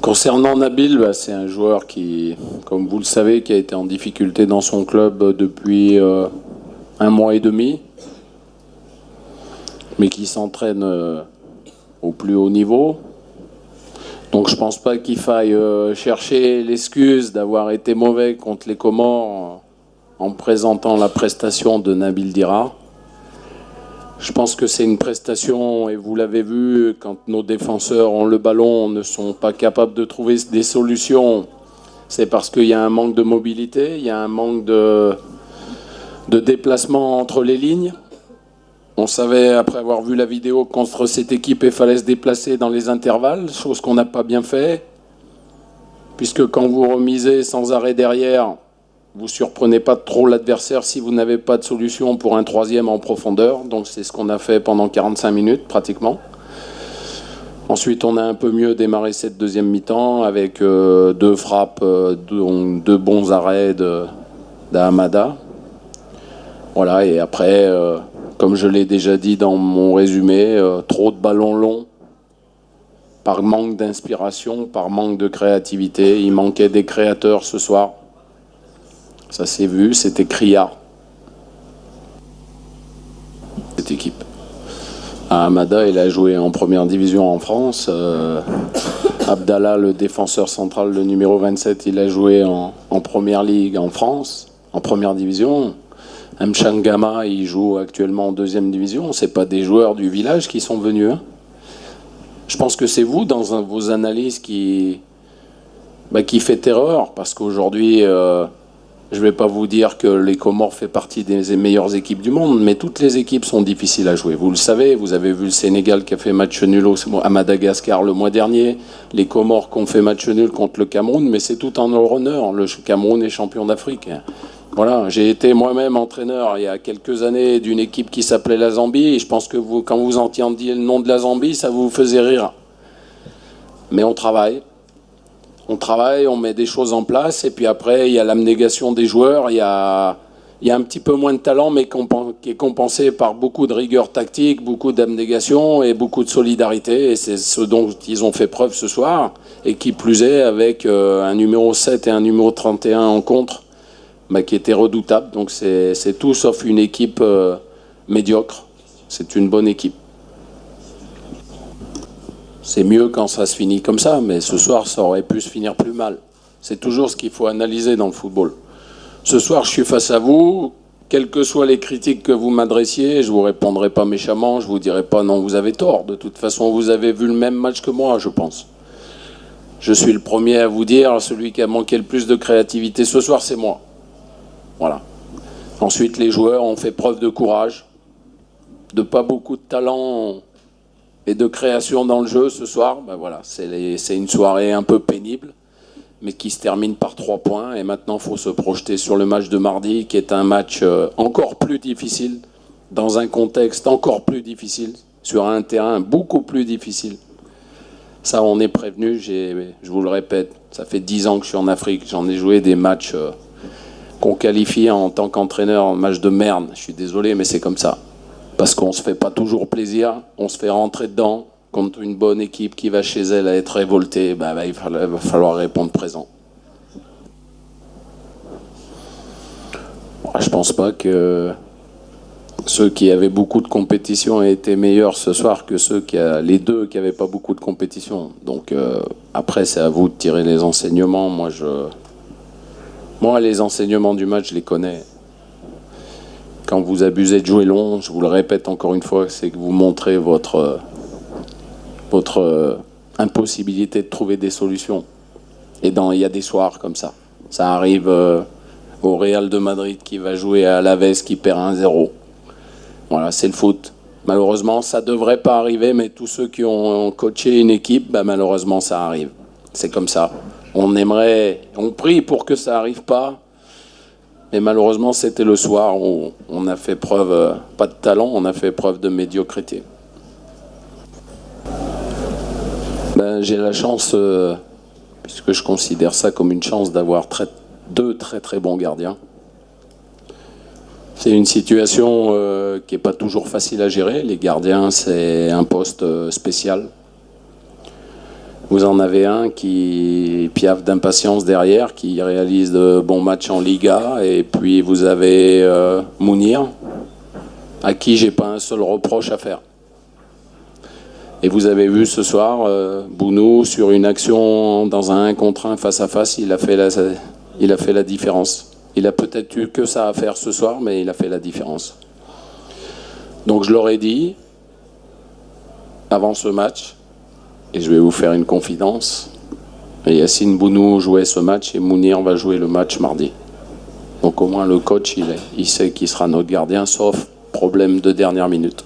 Concernant Nabil, c'est un joueur qui, comme vous le savez, qui a été en difficulté dans son club depuis 1 mois et demi, mais qui s'entraîne au plus haut niveau. Donc je ne pense pas qu'il faille chercher l'excuse d'avoir été mauvais contre les Comores en présentant la prestation de Nabil Dira. Je pense que c'est une prestation, et vous l'avez vu, quand nos défenseurs ont le ballon, ne sont pas capables de trouver des solutions. C'est parce qu'il y a un manque de mobilité, il y a un manque de déplacement entre les lignes. On savait, après avoir vu la vidéo, contre cette équipe, il fallait se déplacer dans les intervalles, chose qu'on n'a pas bien fait. Puisque quand vous remisez sans arrêt derrière, vous ne surprenez pas trop l'adversaire si vous n'avez pas de solution pour un troisième en profondeur. Donc c'est ce qu'on a fait pendant 45 minutes pratiquement. Ensuite, on a un peu mieux démarré cette deuxième mi-temps avec 2 frappes, 2 bons arrêts d'Hamada. Voilà, et après, comme je l'ai déjà dit dans mon résumé, trop de ballons longs par manque d'inspiration, par manque de créativité. Il manquait des créateurs ce soir. Ça s'est vu, c'était criard, cette équipe. Hamada, il a joué en première division en France. Abdallah, le défenseur central, le numéro 27, il a joué en première ligue en France, en première division. Mchangama, il joue actuellement en deuxième division. Ce n'est pas des joueurs du village qui sont venus. Hein. Je pense que c'est vous, dans vos analyses, qui faites erreur, parce qu'aujourd'hui... je ne vais pas vous dire que les Comores fait partie des meilleures équipes du monde, mais toutes les équipes sont difficiles à jouer. Vous le savez, vous avez vu le Sénégal qui a fait match nul à Madagascar le mois dernier, les Comores qui ont fait match nul contre le Cameroun, mais c'est tout en leur honneur. Le Cameroun est champion d'Afrique. Voilà, j'ai été moi-même entraîneur il y a quelques années d'une équipe qui s'appelait la Zambie, et je pense que quand vous entendiez le nom de la Zambie, ça vous faisait rire. Mais on travaille. On travaille, on met des choses en place, et puis après, il y a l'abnégation des joueurs, il y a un petit peu moins de talent, mais qui est compensé par beaucoup de rigueur tactique, beaucoup d'abnégation et beaucoup de solidarité, et c'est ce dont ils ont fait preuve ce soir, et qui plus est, avec un numéro 7 et un numéro 31 en contre, qui était redoutable. Donc c'est tout sauf une équipe médiocre, c'est une bonne équipe. C'est mieux quand ça se finit comme ça, mais ce soir, ça aurait pu se finir plus mal. C'est toujours ce qu'il faut analyser dans le football. Ce soir, je suis face à vous. Quelles que soient les critiques que vous m'adressiez, je ne vous répondrai pas méchamment, je ne vous dirai pas non, vous avez tort. De toute façon, vous avez vu le même match que moi, je pense. Je suis le premier à vous dire, celui qui a manqué le plus de créativité ce soir, c'est moi. Voilà. Ensuite, les joueurs ont fait preuve de courage, de pas beaucoup de talent et de création dans le jeu ce soir. Voilà, c'est une soirée un peu pénible, mais qui se termine par 3 points. Et maintenant, il faut se projeter sur le match de mardi, qui est un match encore plus difficile, dans un contexte encore plus difficile, sur un terrain beaucoup plus difficile. Ça, on est prévenu, je vous le répète, ça fait 10 ans que je suis en Afrique, j'en ai joué des matchs qu'on qualifie en tant qu'entraîneur en match de merde. Je suis désolé, mais c'est comme ça. Parce qu'on ne se fait pas toujours plaisir, on se fait rentrer dedans contre une bonne équipe qui va chez elle à être révoltée, il va falloir répondre présent. Je ne pense pas que ceux qui avaient beaucoup de compétition aient été meilleurs ce soir que les deux qui n'avaient pas beaucoup de compétition. Donc après, c'est à vous de tirer les enseignements. Moi, les enseignements du match, je les connais. Quand vous abusez de jouer long, je vous le répète encore une fois, c'est que vous montrez votre impossibilité de trouver des solutions. Et il y a des soirs comme ça. Ça arrive au Real de Madrid qui va jouer à Alaves qui perd 1-0. Voilà, c'est le foot. Malheureusement, ça ne devrait pas arriver, mais tous ceux qui ont coaché une équipe, malheureusement, ça arrive. C'est comme ça. On prie pour que ça n'arrive pas. Mais malheureusement, c'était le soir où on a fait preuve, pas de talent, on a fait preuve de médiocrité. J'ai la chance, puisque je considère ça comme une chance, d'avoir 2 très très bons gardiens. C'est une situation qui n'est pas toujours facile à gérer. Les gardiens, c'est un poste spécial. Vous en avez un qui piaffe d'impatience derrière, qui réalise de bons matchs en Liga. Et puis vous avez Mounir, à qui j'ai pas un seul reproche à faire. Et vous avez vu ce soir, Bounou, sur une action dans un 1 contre 1 face à face, il a fait la différence. Il a peut-être eu que ça à faire ce soir, mais il a fait la différence. Donc je leur ai dit, avant ce match, et je vais vous faire une confidence, Yacine Bounou jouait ce match et Mounir va jouer le match mardi. Donc au moins le coach, il sait qui sera notre gardien, sauf problème de dernière minute.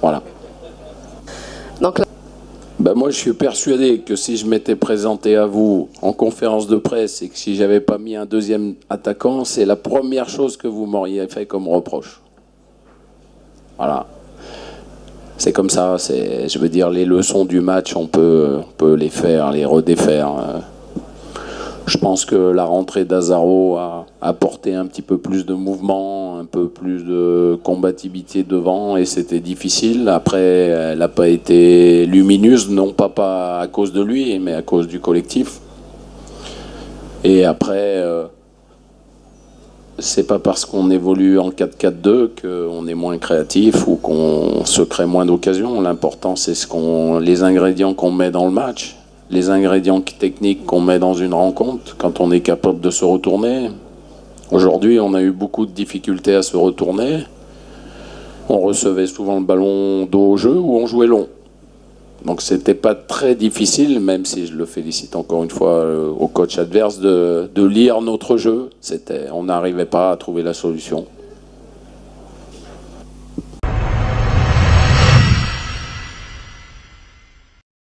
Voilà. Donc là... moi je suis persuadé que si je m'étais présenté à vous en conférence de presse et que si j'avais pas mis un deuxième attaquant, c'est la première chose que vous m'auriez fait comme reproche. Voilà. C'est comme ça, je veux dire, les leçons du match, on peut les faire, les redéfaire. Je pense que la rentrée d'Azaro a apporté un petit peu plus de mouvement, un peu plus de combativité devant, et c'était difficile. Après, elle n'a pas été lumineuse, non pas à cause de lui, mais à cause du collectif. Et après, c'est pas parce qu'on évolue en 4-4-2 qu'on est moins créatif ou qu'on se crée moins d'occasions. L'important, c'est les ingrédients qu'on met dans le match. Les ingrédients techniques qu'on met dans une rencontre, quand on est capable de se retourner. Aujourd'hui, on a eu beaucoup de difficultés à se retourner. On recevait souvent le ballon dos au jeu ou on jouait long. Donc c'était pas très difficile, même si je le félicite encore une fois au coach adverse, de lire notre jeu. On n'arrivait pas à trouver la solution.